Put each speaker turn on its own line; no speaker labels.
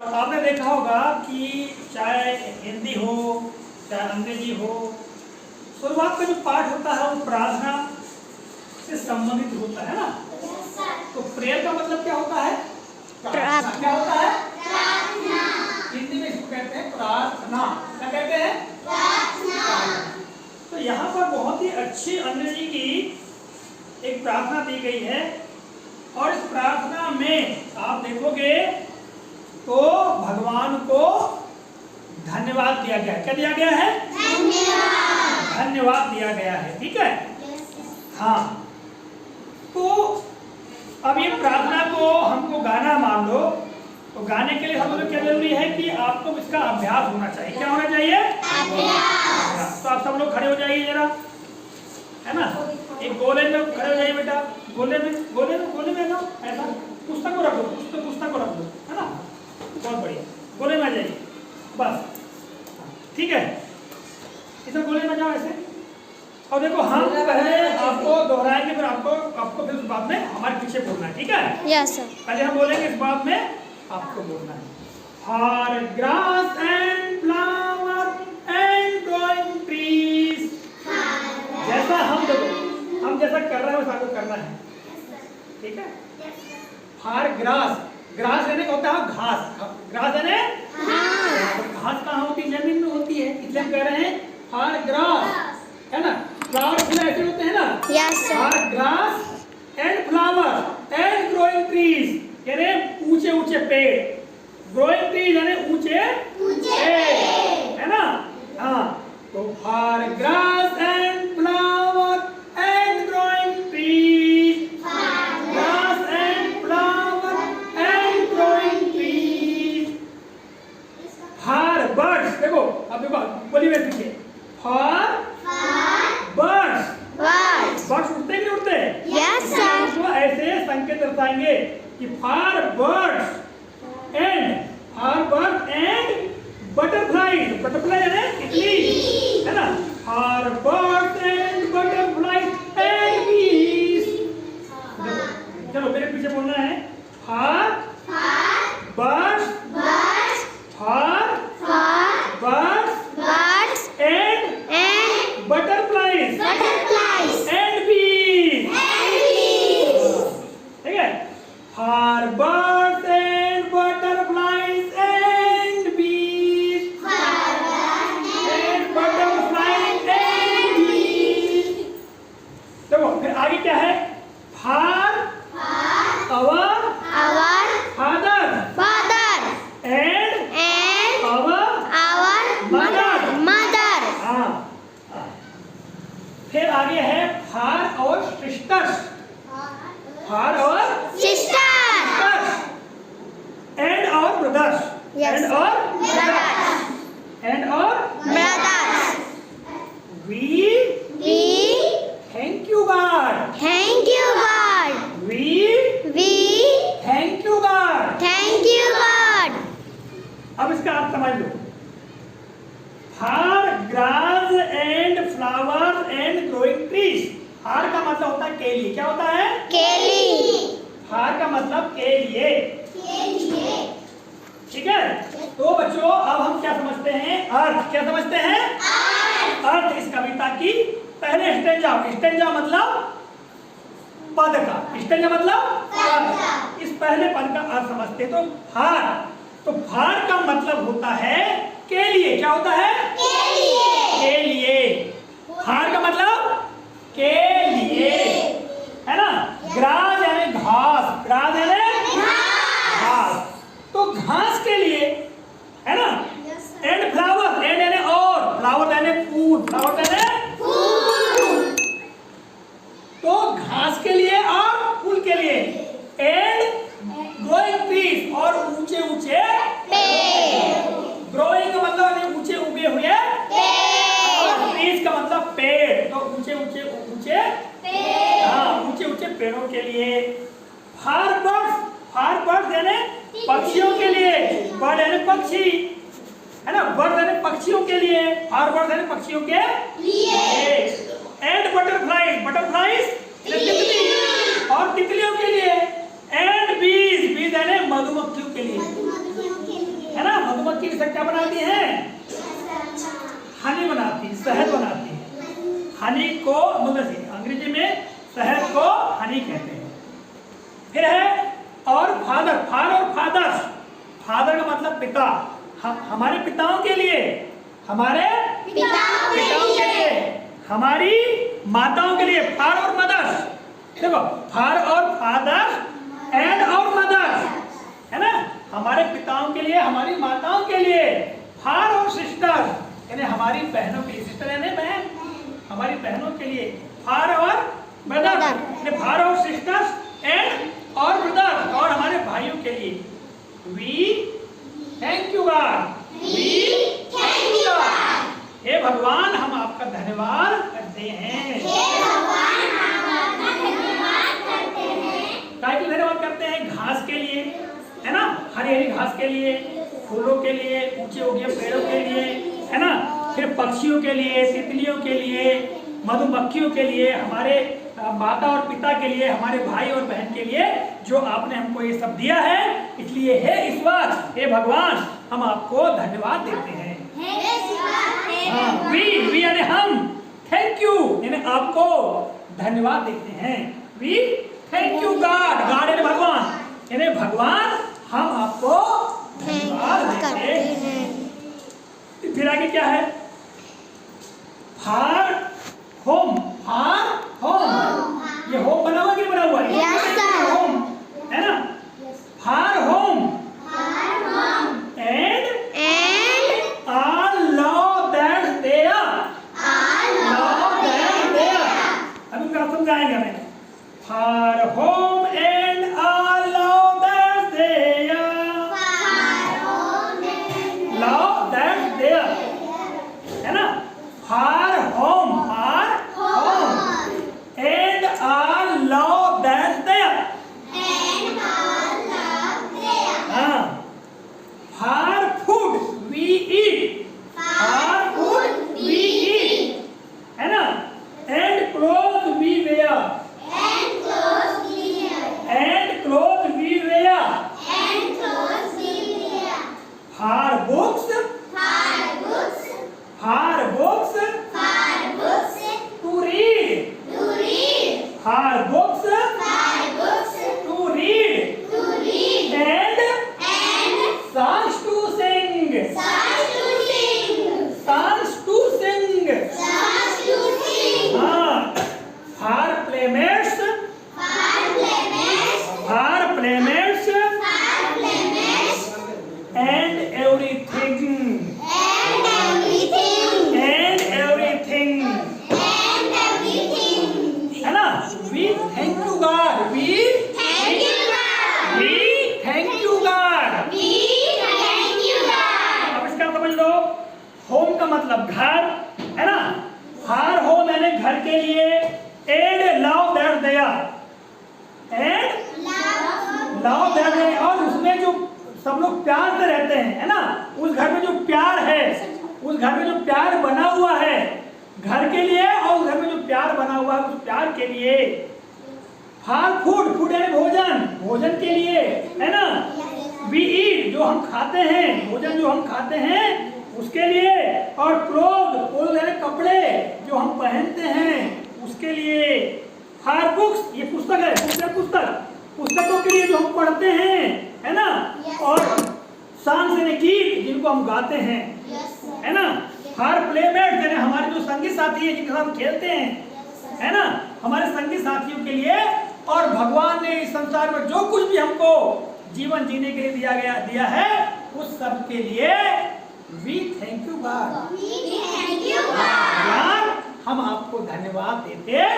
आपने देखा होगा कि चाहे हिंदी हो चाहे अंग्रेजी हो, शुरुआत का जो पाठ होता है वो प्रार्थना से संबंधित होता है ना। तो प्रेयर का मतलब क्या होता है? प्रार्थना। क्या होता है? प्रार्थना। हिंदी में इसको कहते हैं प्रार्थना। क्या कहते हैं? प्रार्थना। तो यहाँ पर बहुत ही अच्छी अंग्रेजी की एक प्रार्थना दी गई है और इस प्रार्थना में आप देखोगे तो भगवान को धन्यवाद दिया गया है। क्या दिया गया है? धन्यवाद। धन्यवाद दिया गया है। ठीक है। हाँ, तो अब ये प्रार्थना को हमको गाना मान लो, तो गाने के लिए हम लोग क्या जरूरी है कि आपको इसका अभ्यास होना चाहिए। क्या होना चाहिए? अभ्यास। तो आप सब लोग खड़े हो जाइए जरा, है ना। एक गोले में खड़े हो जाइए बेटा, गोले में ना ऐसा पुस्तक को रख दो, पुस्तक को रख दो, है ना। बहुत बढ़िया, गोले में आ जाइए बस। ठीक है, इधर गोले में जाओ ऐसे। और देखो हम पहले आपको दोहराएंगे, फिर आपको फिर उस बात में हमारे पीछे बोलना है। ठीक है? Yes sir. पहले हम बोलेंगे, इस बात में आपको बोलना है। For grass and flower and growing trees. जैसा हम जैसा कर रहे हैं वैसा आपको करना है। ठीक है? फॉर ग्रास, ग्रास यानी होता है घास। ग्रास यानी घास कहाँ होती है? जमीन में होती है, इसलिए हम कह रहे हैं फॉर ग्रास, है ना। फ्लावर फूल ऐसे होते हैं ना। Yes sir. For grass and flower and growing trees यानी ऊंचे ऊंचे पेड़। ग्रोइंग ट्रीज यानी ऊंचे पेड़, है ना। हाँ, तो for grass and flower and growing trees. Grass and flower and growing trees. For birds, देखो अब देखो बोलिए मेरे पीछे। For birds. बर्ड्स उड़ते कि नहीं उड़ते? Yes sir. तो ऐसे संकेत दर्शाएंगे कि for birds and butterflies. Butterfly यानी तितली, है ना। For birds and butterflies and bees. चलो मेरे पीछे बोलना है। For birds, for birds and butterflies and bees. ठीक है? For birds and butterflies and bees. Butterflies and bees. देखो फिर आगे क्या है? For our father and our mother. हाँ, फिर आगे है for our sisters. For our sisters and our brothers. And our brothers. We thank you God. Thank you God. अब इसका आप समझ लो। For grass and flowers and growing trees. For का मतलब होता है के लिए। क्या होता है? फॉर का मतलब के लिए। ठीक है? तो बच्चों अब हम क्या समझते हैं? अर्थ। क्या समझते हैं? अर्थ इस कविता की पहले स्टेंजा मतलब पद का। स्टेंजा मतलब पद। इस पहले पद का अर्थ समझते हैं। तो फार का मतलब होता है के लिए। क्या होता है? के लिए। फार का मतलब के लिए, है ना। ग्रास यानी घास। ग्रास यानी घास, तो घास के लिए, है ना। एंड फ्लावर, एंड यानी और, फ्लावर यानी फूल। फ्लावर यानी तो घास के लिए और फूल के लिए। एंड ग्रोइंग ट्रीज और ऊंचे ऊंचे पेड़। ग्रोइंग का मतलब ऊंचे उगे हुए पेड़। ट्रीज का मतलब पेड़, तो ऊंचे ऊंचे पेड़। हाँ, ऊंचे ऊंचे पेड़ों के लिए। फॉर बर्ड्स यानी पक्षियों के लिए। बर्ड यानी पक्षी, है ना। बर्ड यानी पक्षियों के लिए। फॉर बर्ड्स यानी पक्षियों के लिए। एंड बटरफ्लाइज तितली और तितलियों के लिए। एंड बीज यानी मधुमक्खियों के लिए। नमक की क्या बनाती हैं? हनी बनाती, शहद बनाती है। हनी को मतलब अंग्रेजी में शहद को हनी कहते हैं। फिर है और फादर, फादर का मतलब पिता। हमारे पिताओं के लिए, हमारे पिताओं के लिए, हमारी माताओं के लिए फादर और मदर्स। देखो फादर और फादर एंड और मदर्स, है ना? हमारे पिताओं के लिए, हमारी माताओं के लिए, फादर और सिस्टर यानी हमारी बहनों के लिए, सिस्टर यानी बहन, हमारी बहनों के लिए फादर और ब्रदर, फादर और सिस्टर्स एंड और ब्रदर, और हमारे भाइयों के लिए we thank you God, we thank you God. हे भगवान हम आपका धन्यवाद करते हैं। हे भगवान हम आपका धन्यवाद करते हैं। काय के धन्यवाद करते हैं? घास के लिए, है ना? हरी हरी घास के लिए, फूलों के लिए, ऊंचे उगे पेड़ों के लिए, है ना? फिर पक्षियों के लिए, तितलियों के लिए, मधुमक्खियों के लिए, हमारे माता और पिता के लिए, हमारे भाई और बहन के लिए, जो आपने हमको ये सब दिया है, इसलिए हे ईश्वर, हे भगवान हम आपको धन्यवाद देते हैं। वी यानी हम, थैंक यू यानी आपको धन्यवाद देते हैं। We thank you God, God यानी भगवान, यानी भगवान हम आपको धन्यवाद देते हैं। फिर आगे क्या है? फार होम, फार होम, ये होम बना हुआ कि नहीं बना हुआ है?
Yes, sir.
होम है ना? For home and all love that's there, love that's there। अभी क्या समझाएंगे हमें? For home and all love that's there, love that's there, है ना? For home and all love that's there, हाँ। For food we eat, for food we eat, है ना? and clothes we wear, and clothes we wear, far books to read, far books to read, and songs to sing, songs to sing, हाँ। फार playmates and everything, है ना? We thank you God, we thank you God। अब इसका समझ लो, home का मतलब घर, है ना? फार होम यानी घर के लिए, and love that there, and love that there, और उसमें जो सब लोग प्यार से रहते हैं, है ना? उस घर में जो प्यार है, उस घर में जो प्यार बना हुआ है घर के लिए, और उस घर में जो प्यार बना हुआ है उस प्यार के लिए। फार फूड, फूड यानी भोजन, भोजन के लिए, है ना? वी ईट जो हम खाते हैं, भोजन जो हम खाते हैं उसके लिए, और क्लोथ यानी कपड़े जो हम पहनते हैं उसके लिए। फार बुक्स ये पुस्तक है, पुस्तकों के लिए जो हम पढ़ते हैं, है ना? और सॉन्ग्स यानी गीत जिनको हम गाते हैं, है ना? फार प्लेमेट्स यानी हमारे जो संगी साथी है जिनके साथ खेलते हैं, है ना? हमारे संगी साथियों के लिए, और भगवान ने इस संसार में जो कुछ भी हमको जीवन जीने के लिए दिया है उस सब के लिए वी थैंक यू गॉड, हम आपको धन्यवाद देते हैं।